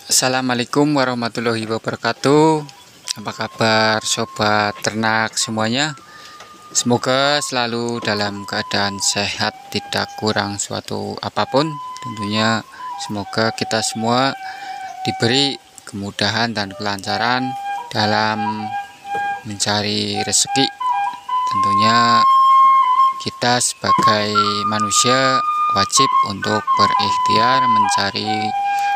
Assalamualaikum warahmatullahi wabarakatuh. Apa kabar sobat ternak semuanya? Semoga selalu dalam keadaan sehat, tidak kurang suatu apapun. Tentunya semoga kita semua diberi kemudahan dan kelancaran dalam mencari rezeki. Tentunya kita sebagai manusia wajib untuk berikhtiar mencari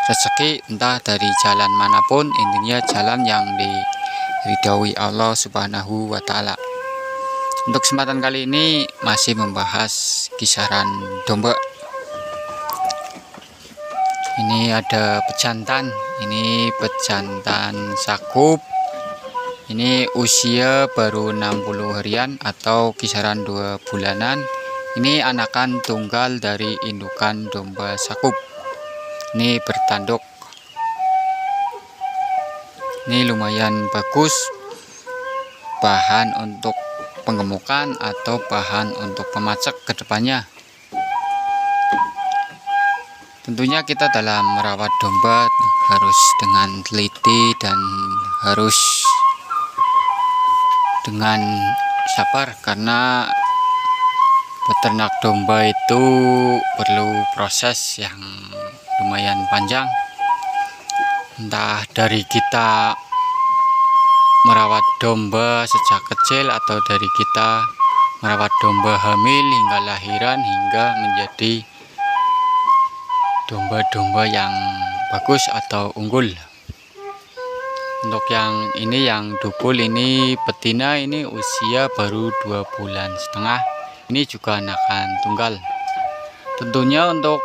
rezeki, entah dari jalan manapun, intinya jalan yang diridhoi Allah Subhanahu wa Ta'ala. Untuk kesempatan kali ini masih membahas kisaran domba. Ini ada pejantan, ini pejantan Sakup. Ini usia baru 60 harian atau kisaran 2 bulanan. Ini anakan tunggal dari indukan domba Sakup. Ini bertanduk. Ini lumayan bagus, bahan untuk penggemukan atau bahan untuk pemacak ke depannya. Tentunya kita dalam merawat domba harus dengan teliti dan harus dengan sabar, karena beternak domba itu perlu proses yang lumayan panjang, entah dari kita merawat domba sejak kecil atau dari kita merawat domba hamil hingga lahiran hingga menjadi domba-domba yang bagus atau unggul. Untuk yang ini, yang dukul ini betina, ini usia baru 2 bulan setengah. Ini juga anakan tunggal. Tentunya untuk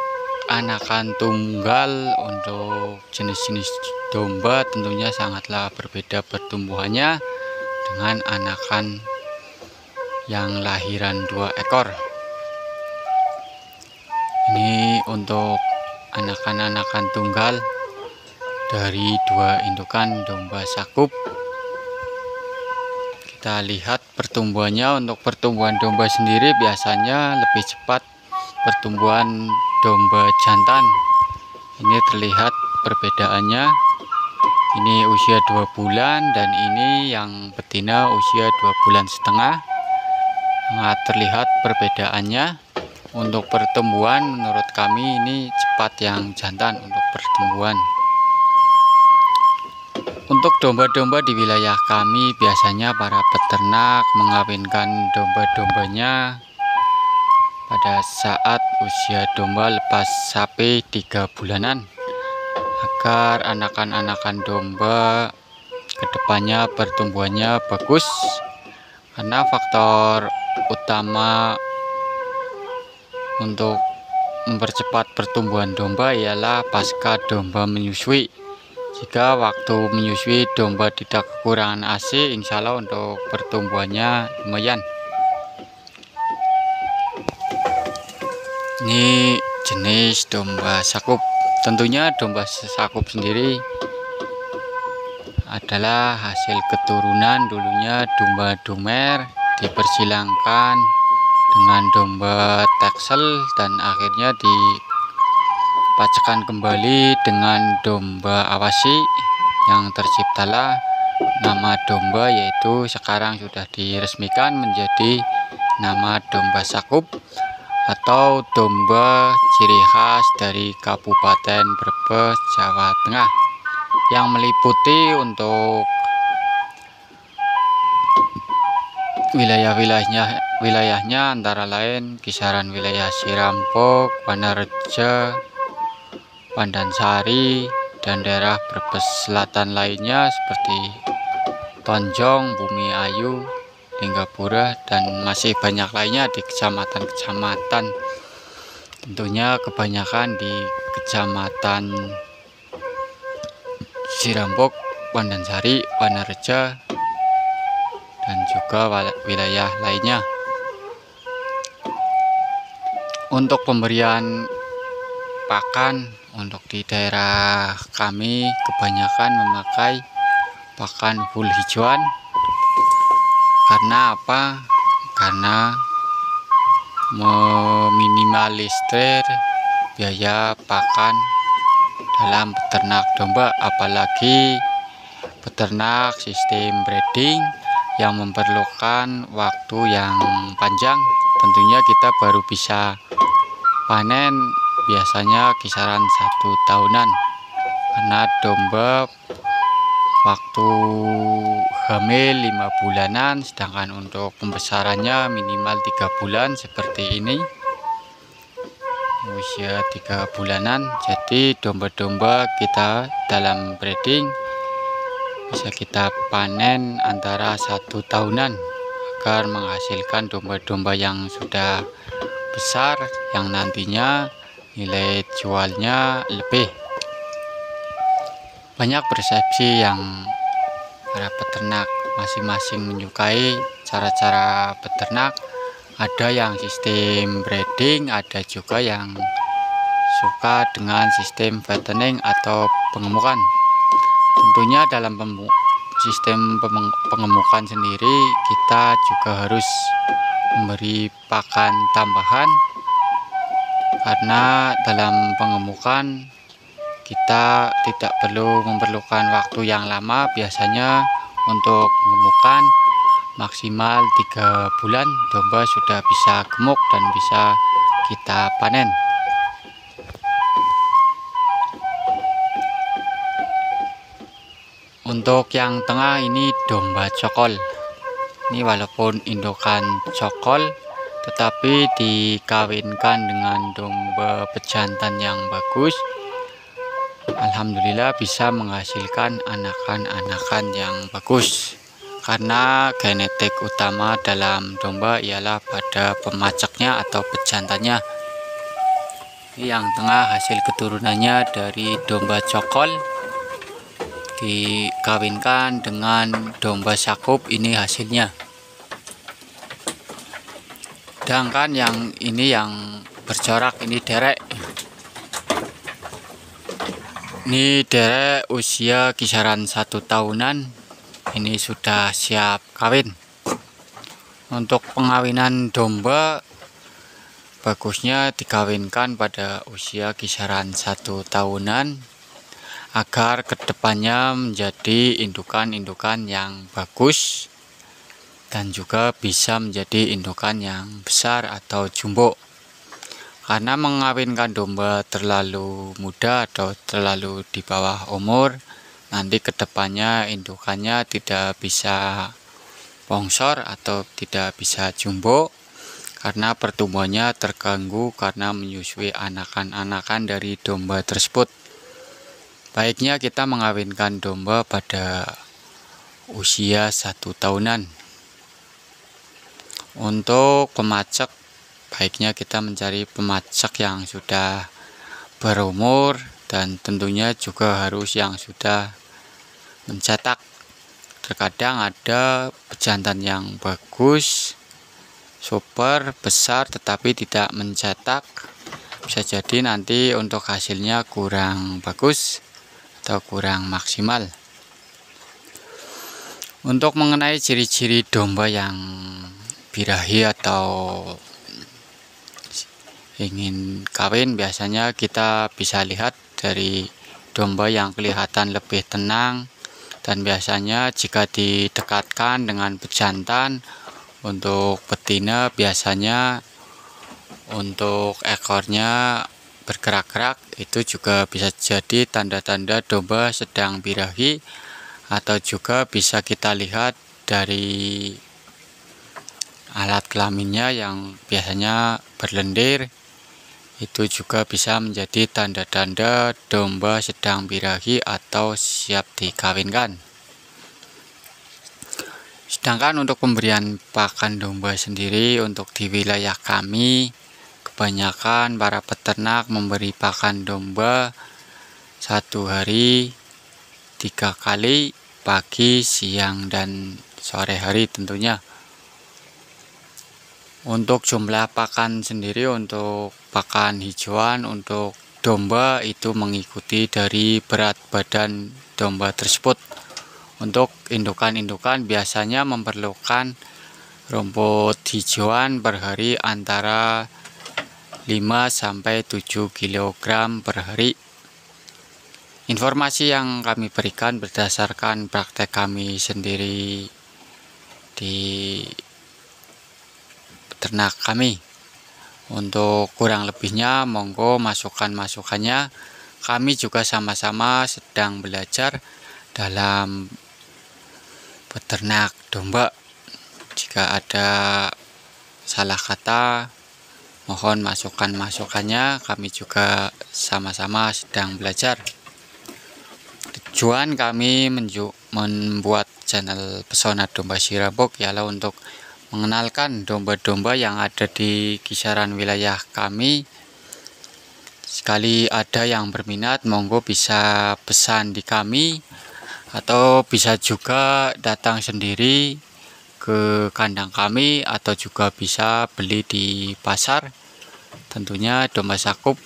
anakan tunggal, untuk jenis-jenis domba tentunya sangatlah berbeda pertumbuhannya dengan anakan yang lahiran 2 ekor. Ini untuk anakan-anakan tunggal dari 2 indukan domba Sakup. Kita lihat pertumbuhannya. Untuk pertumbuhan domba sendiri biasanya lebih cepat pertumbuhan domba jantan. Ini terlihat perbedaannya. Ini usia 2 bulan dan ini yang betina usia 2 bulan setengah. Nah, terlihat perbedaannya. Untuk pertumbuhan menurut kami ini cepat yang jantan untuk pertumbuhan. Untuk domba-domba di wilayah kami biasanya para peternak mengawinkan domba-dombanya pada saat usia domba lepas sampai 3 bulanan, agar anakan-anakan domba kedepannya pertumbuhannya bagus. Karena faktor utama untuk mempercepat pertumbuhan domba ialah pasca domba menyusui. Jika waktu menyusui domba tidak kekurangan ASI, insya Allah untuk pertumbuhannya lumayan. Ini jenis domba Sakup. Tentunya domba Sakup sendiri adalah hasil keturunan dulunya domba Dumer dipersilangkan dengan domba Texel dan akhirnya dipacakan kembali dengan domba Awasi, yang terciptalah nama domba, yaitu sekarang sudah diresmikan menjadi nama domba Sakup atau domba ciri khas dari Kabupaten Brebes, Jawa Tengah, yang meliputi untuk wilayahnya antara lain kisaran wilayah Sirampok, Wanareja, Pandansari, dan daerah Brebes Selatan lainnya seperti Tonjong, Bumi Ayu, Linggapura, dan masih banyak lainnya di kecamatan-kecamatan. Tentunya kebanyakan di kecamatan Sirampok, Pandansari, Wanareja, dan juga wilayah lainnya. Untuk pemberian pakan, untuk di daerah kami kebanyakan memakai pakan full hijauan. Karena apa? Karena meminimalisir biaya pakan dalam peternak domba, apalagi peternak sistem breeding yang memerlukan waktu yang panjang. Tentunya kita baru bisa panen biasanya kisaran 1 tahunan, karena domba waktu hamil 5 bulanan, sedangkan untuk pembesarannya minimal 3 bulan seperti ini, usia 3 bulanan. Jadi domba-domba kita dalam breeding bisa kita panen antara 1 tahunan agar menghasilkan domba-domba yang sudah besar, yang nantinya nilai jualnya lebih. Banyak persepsi yang para peternak masing-masing menyukai cara-cara peternak. Ada yang sistem breeding, ada juga yang suka dengan sistem fattening atau pengemukan. Tentunya dalam sistem pengemukan sendiri kita juga harus memberi pakan tambahan, karena dalam pengemukan kita tidak perlu memerlukan waktu yang lama. Biasanya untuk mengemukan maksimal 3 bulan domba sudah bisa gemuk dan bisa kita panen. Untuk yang tengah ini domba cokol. Ini walaupun indukan cokol, tetapi dikawinkan dengan domba pejantan yang bagus, alhamdulillah bisa menghasilkan anakan-anakan yang bagus. Karena genetik utama dalam domba ialah pada pemacaknya atau pejantannya. Ini yang tengah hasil keturunannya dari domba cokol dikawinkan dengan domba sakup, ini hasilnya. Sedangkan yang ini yang bercorak, ini derek. Ini derek usia kisaran 1 tahunan, ini sudah siap kawin. Untuk pengawinan domba bagusnya dikawinkan pada usia kisaran 1 tahunan agar kedepannya menjadi indukan-indukan yang bagus dan juga bisa menjadi indukan yang besar atau jumbo. Karena mengawinkan domba terlalu muda atau terlalu di bawah umur, nanti kedepannya indukannya tidak bisa bongsor atau tidak bisa jumbo, karena pertumbuhannya terganggu karena menyusui anakan-anakan dari domba tersebut. Baiknya kita mengawinkan domba pada usia 1 tahunan. Untuk pemacak, baiknya kita mencari pemacak yang sudah berumur dan tentunya juga harus yang sudah mencetak. Terkadang ada pejantan yang bagus, super besar tetapi tidak mencetak, bisa jadi nanti untuk hasilnya kurang bagus atau kurang maksimal. Untuk mengenai ciri-ciri domba yang birahi atau ingin kawin, biasanya kita bisa lihat dari domba yang kelihatan lebih tenang, dan biasanya jika didekatkan dengan pejantan, untuk betina biasanya untuk ekornya bergerak-gerak, itu juga bisa jadi tanda-tanda domba sedang birahi. Atau juga bisa kita lihat dari alat kelaminnya yang biasanya berlendir, itu juga bisa menjadi tanda-tanda domba sedang birahi atau siap dikawinkan. Sedangkan untuk pemberian pakan domba sendiri, untuk di wilayah kami kebanyakan para peternak memberi pakan domba 1 hari 3 kali, pagi, siang, dan sore hari tentunya. Untuk jumlah pakan sendiri, untuk pakan hijauan untuk domba itu mengikuti dari berat badan domba tersebut. Untuk indukan-indukan biasanya memerlukan rumput hijauan per hari antara 5-7 kg per hari. Informasi yang kami berikan berdasarkan praktek kami sendiri di peternak kami. Untuk kurang lebihnya monggo masukannya. Kami juga sama-sama sedang belajar dalam peternak domba. Jika ada salah kata, mohon masukannya. Kami juga sama-sama sedang belajar. Tujuan kami membuat channel Pesona Domba Sirabog ialah untuk mengenalkan domba-domba yang ada di kisaran wilayah kami. Sekali ada yang berminat, monggo bisa pesan di kami, atau bisa juga datang sendiri ke kandang kami, atau juga bisa beli di pasar. Tentunya domba sakup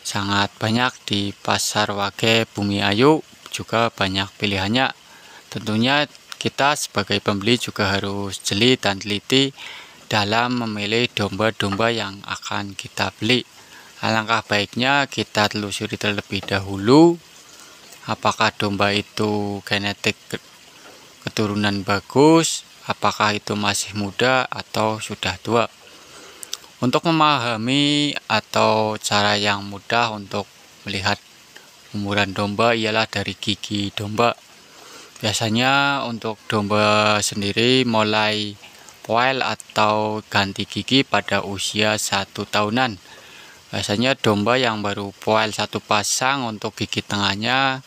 sangat banyak di pasar Wage Bumi Ayu, juga banyak pilihannya. Tentunya kita sebagai pembeli juga harus jeli dan teliti dalam memilih domba-domba yang akan kita beli. Alangkah baiknya kita telusuri terlebih dahulu apakah domba itu genetik keturunan bagus, apakah itu masih muda atau sudah tua. Untuk memahami atau cara yang mudah untuk melihat umuran domba ialah dari gigi domba. Biasanya untuk domba sendiri mulai poel atau ganti gigi pada usia 1 tahunan. Biasanya domba yang baru poel 1 pasang untuk gigi tengahnya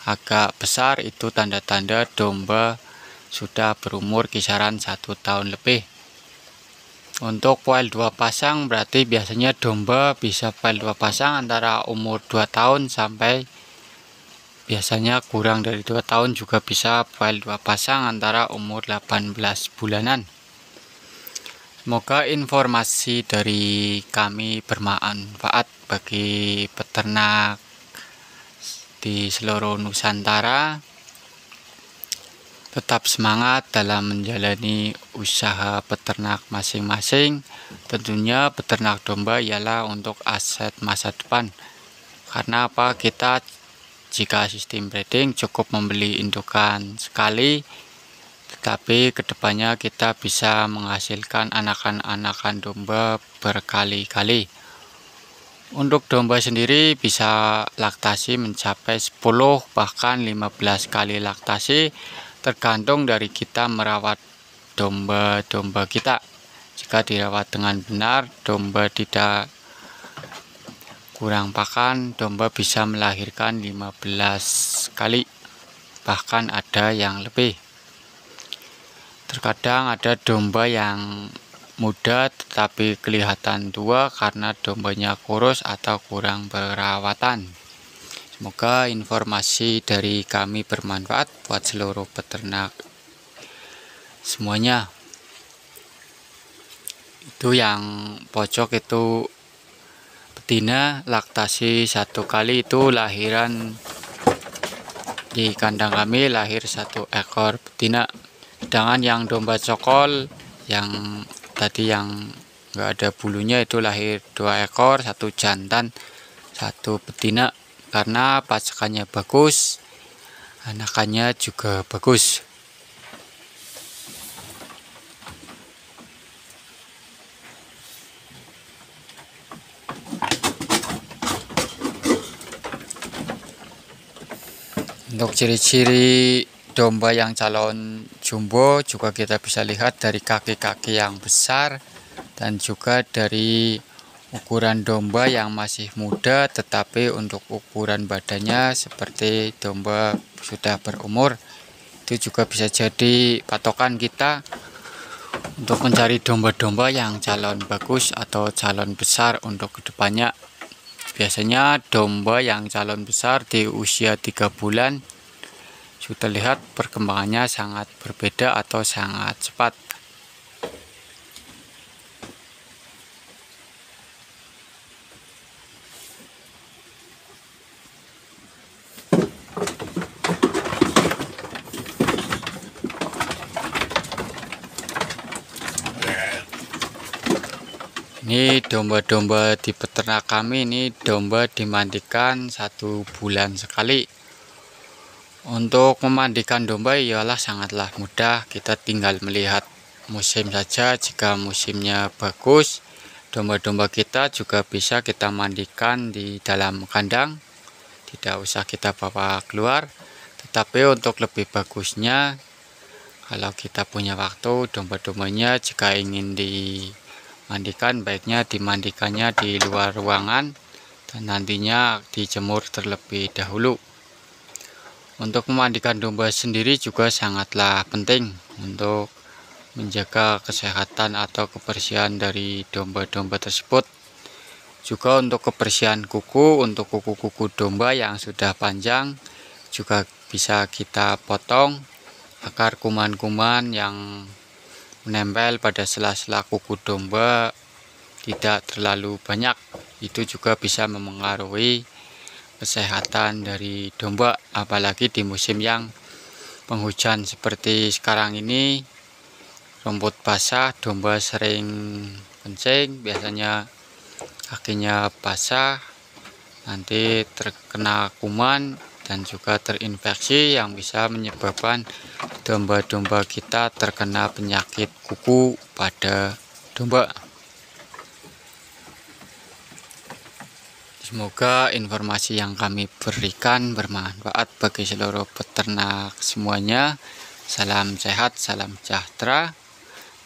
agak besar, itu tanda-tanda domba sudah berumur kisaran 1 tahun lebih. Untuk poel 2 pasang berarti biasanya domba bisa poel 2 pasang antara umur 2 tahun sampai biasanya kurang dari 2 tahun juga bisa poel 2 pasang antara umur 18 bulanan. Semoga informasi dari kami bermanfaat bagi peternak di seluruh Nusantara. Tetap semangat dalam menjalani usaha peternak masing-masing. Tentunya peternak domba ialah untuk aset masa depan. Karena apa? Kita jika sistem breeding cukup membeli indukan sekali, tetapi kedepannya kita bisa menghasilkan anakan-anakan domba berkali-kali. Untuk domba sendiri bisa laktasi mencapai 10 bahkan 15 kali laktasi, tergantung dari kita merawat domba-domba kita. Jika dirawat dengan benar, domba tidak kurang pakan, domba bisa melahirkan 15 kali, bahkan ada yang lebih. Terkadang ada domba yang muda tetapi kelihatan tua karena dombanya kurus atau kurang perawatan. Semoga informasi dari kami bermanfaat buat seluruh peternak semuanya. Itu yang pojok itu betina laktasi 1 kali, itu lahiran di kandang kami lahir 1 ekor betina. Sedangkan yang domba cokol yang tadi yang enggak ada bulunya itu lahir 2 ekor, 1 jantan 1 betina. Karena pasakannya bagus, anakannya juga bagus. Untuk ciri-ciri domba yang calon jumbo juga kita bisa lihat dari kaki-kaki yang besar dan juga dari ukuran domba yang masih muda tetapi untuk ukuran badannya seperti domba sudah berumur. Itu juga bisa jadi patokan kita untuk mencari domba-domba yang calon bagus atau calon besar untuk kedepannya. Biasanya domba yang calon besar di usia 3 bulan sudah lihat perkembangannya sangat berbeda atau sangat cepat. Ini Ini domba-domba di peternak kami, ini domba dimandikan 1 bulan sekali. Untuk memandikan domba ialah sangatlah mudah, kita tinggal melihat musim saja. Jika musimnya bagus, domba-domba kita juga bisa kita mandikan di dalam kandang, tidak usah kita bawa keluar. Tetapi untuk lebih bagusnya, kalau kita punya waktu, domba-dombanya jika ingin dimandikan, baiknya dimandikannya di luar ruangan dan nantinya dijemur terlebih dahulu. Untuk memandikan domba sendiri juga sangatlah penting untuk menjaga kesehatan atau kebersihan dari domba-domba tersebut. Juga untuk kebersihan kuku, untuk kuku-kuku domba yang sudah panjang juga bisa kita potong agar kuman-kuman yang menempel pada sela-sela kuku domba tidak terlalu banyak. Itu juga bisa memengaruhi kesehatan dari domba, apalagi di musim yang penghujan seperti sekarang ini. Rumput basah, domba sering kencing, biasanya kakinya basah, nanti terkena kuman dan juga terinfeksi yang bisa menyebabkan domba-domba kita terkena penyakit kuku pada domba. Semoga informasi yang kami berikan bermanfaat bagi seluruh peternak semuanya. Salam sehat, salam sejahtera.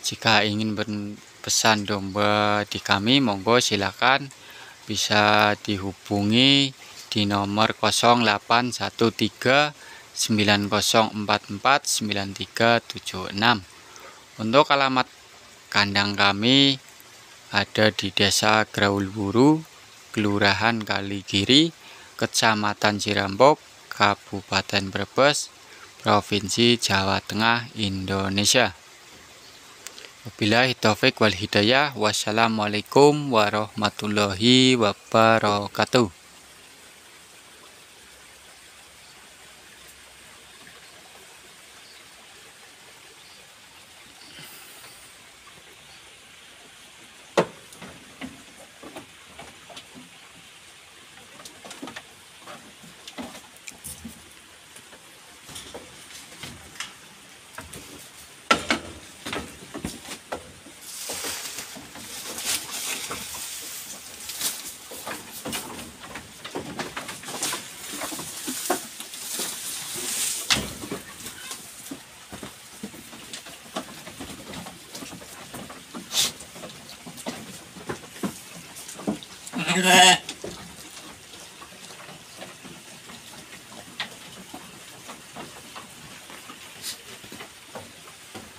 Jika ingin berpesan domba di kami, monggo silakan bisa dihubungi di nomor 0813 9044 9376. Untuk alamat kandang kami ada di Desa Graulburu, Kelurahan Kaligiri, Kecamatan Cirampok, Kabupaten Brebes, Provinsi Jawa Tengah, Indonesia. Wabillahi taufik wal hidayah. Wassalamualaikum warahmatullahi wabarakatuh.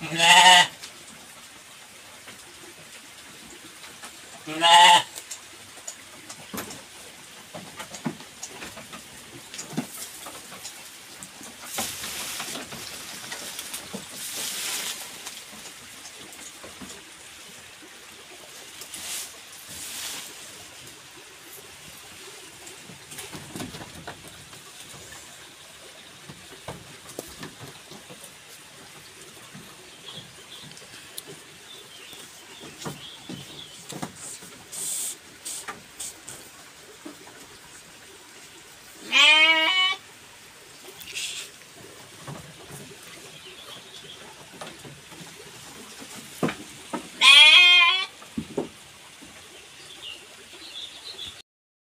Nah.